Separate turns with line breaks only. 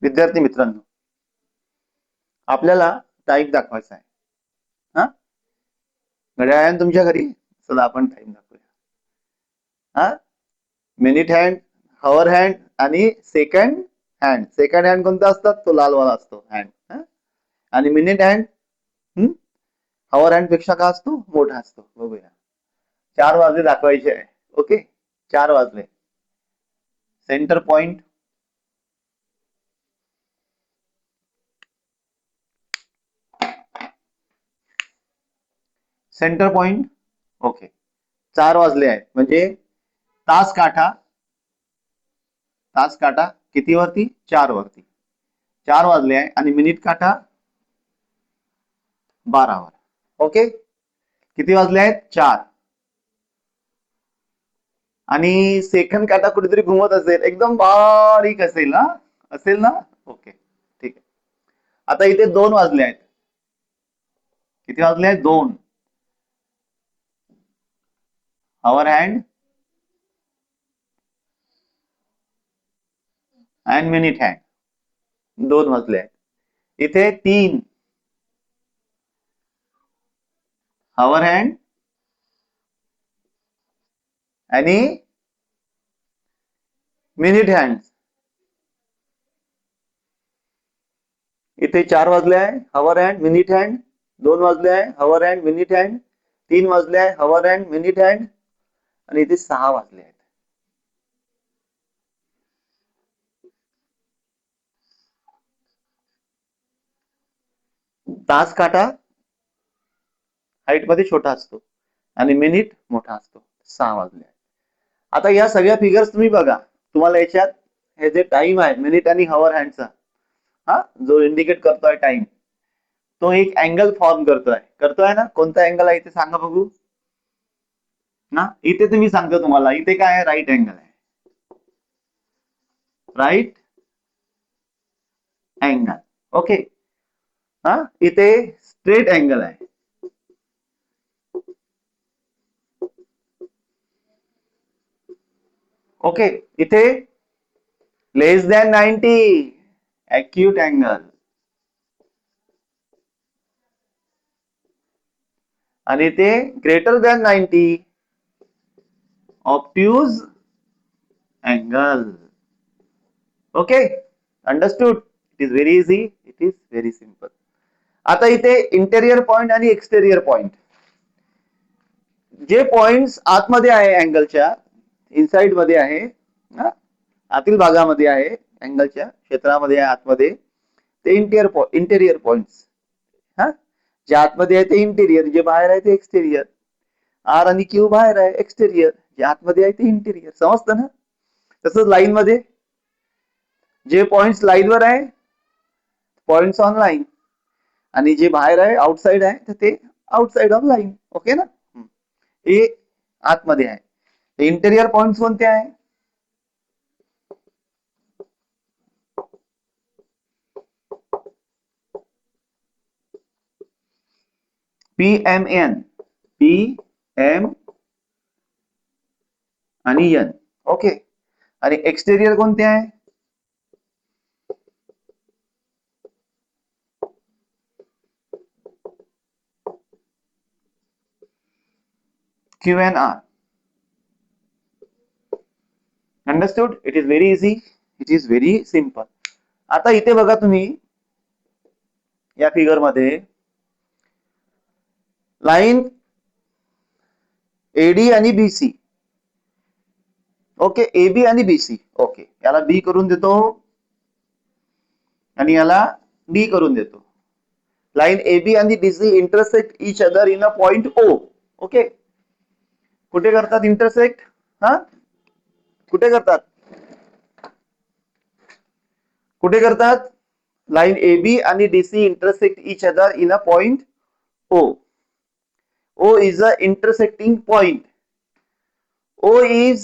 विद्यार्थी मित्रांनो, आपल्याला टाइम दाखवायचा आहे. हा, घड्याळ तुमच्या घरी, चला आपण टाइम दाखवूया. हा, मिनिट हँड, हॉवर हँड आणि सेकंड हँड. सेकंड हँड कोणता असतात? तो लालवाला असतो हँड. आणि मिनिट हँड हॉवर हँड पेक्षा का असतो? मोठा असतो. बघूया. 4 वाजले दाखवायचे आहे. ओके, 4 वाजले. Centre point, centre point. Okay, 4 वाजले आहेत म्हणजे तास काटा. तास काटा किती वरती? 4 वरती. 4 वाजले आहे आणि मिनिट काटा 12 वर. ओके, किती वाजले आहेत? 4. आणि सेकंड काटा कुठेतरी घुमत असेल, एकदम बारीक असेल ना, असेल ना. ओके, ठीक आहे. आता इथे 2 वाजले आहेत. किती वाजले आहेत? 2. Hover hand and minute hand 2 वाजले आहेत. इथे 3 हॉवर हँड आणि मिनिट हँड. इथे 4 वाजले आहे, हॉवर हँड मिनिट हँड. 2 वाजले आहे, हॉवर हँड मिनिट हँड. 3 वाजले आहे, हॉवर हँड मिनिट हँड. आणि इथे 6 वाजले आहेत. तास काटा हाईट मध्ये छोटा असतो आणि मिनिट मोठा असतो. 6 वाजले. आता या सगळ्या फिगर्स तुम्ही बघा. तुम्हाला याच्यात हे जे टाइम आहे मिनिट आणि हॉवर हँडचा, हा, जो इंडिकेट करतोय टाइम, तो एक अँगल फॉर्म करतोय ना. कोणता अँगल आहे इथे सांगा बघू ना. इथे तुम्ही सांगतो तुम्हाला, इथे काय आहे? राईट अँगल आहे. Right angle. ओके. हा, इथे स्ट्रेट अँगल आहे. ओके, इथे लेस दॅन 90 ॲक्यूट अँगल. आणि इथे greater than 90 obtuse angle. Okay, understood. It is very easy, it is very simple. आता इथे इंटेरियर पॉइंट आणि एक्सटेरियर पॉइंट, जे पॉइंट्स आतमध्ये आहे अँगलच्या इनसाइड मध्ये आहे, आतील भागामध्ये आहे, अँगलच्या क्षेत्रामध्ये आहे आतमध्ये, ते इंटेरियर पॉइंट्स. हा, जे आतमध्ये आहे ते इंटेरियर, जे बाहेर आहे ते एक्सटेरियर. आर आणि क्यू बाहेर आहे, एक्सटेरियर. जे आतमध्ये आहे ते इंटेरियर. समजतं ना. तसंच लाईन मध्ये जे पॉइंट्स लाईनवर आहे, पॉइंट्स ऑन लाईन, आणि जे बाहेर आहे आउटसाइड आहे तर ते आउटसाइड ऑफ लाईन. ओके ना. हे आतमध्ये आहे. इंटेरियर पॉइंट्स कोणते आहे? PMN, PM आणि N. ओके. आणि एक्सटेरियर कोणते आहे? QNR. Understood. It is very easy, it is very simple. आता इथे बघा तुम्ही या फिगर मध्ये लाईन एडी आणि बीसी. ओके, AB आणि BC. ओके, याला B करून देतो आणि याला D करून देतो. लाईन AB आणि BC intersect each other in a point O. Okay, कुठे करतात इंटरसेक्ट? हा, कुठे करतात? कुठे करतात? लाईन AB आणि DC intersect each other in a point O. O is a intersecting point. O is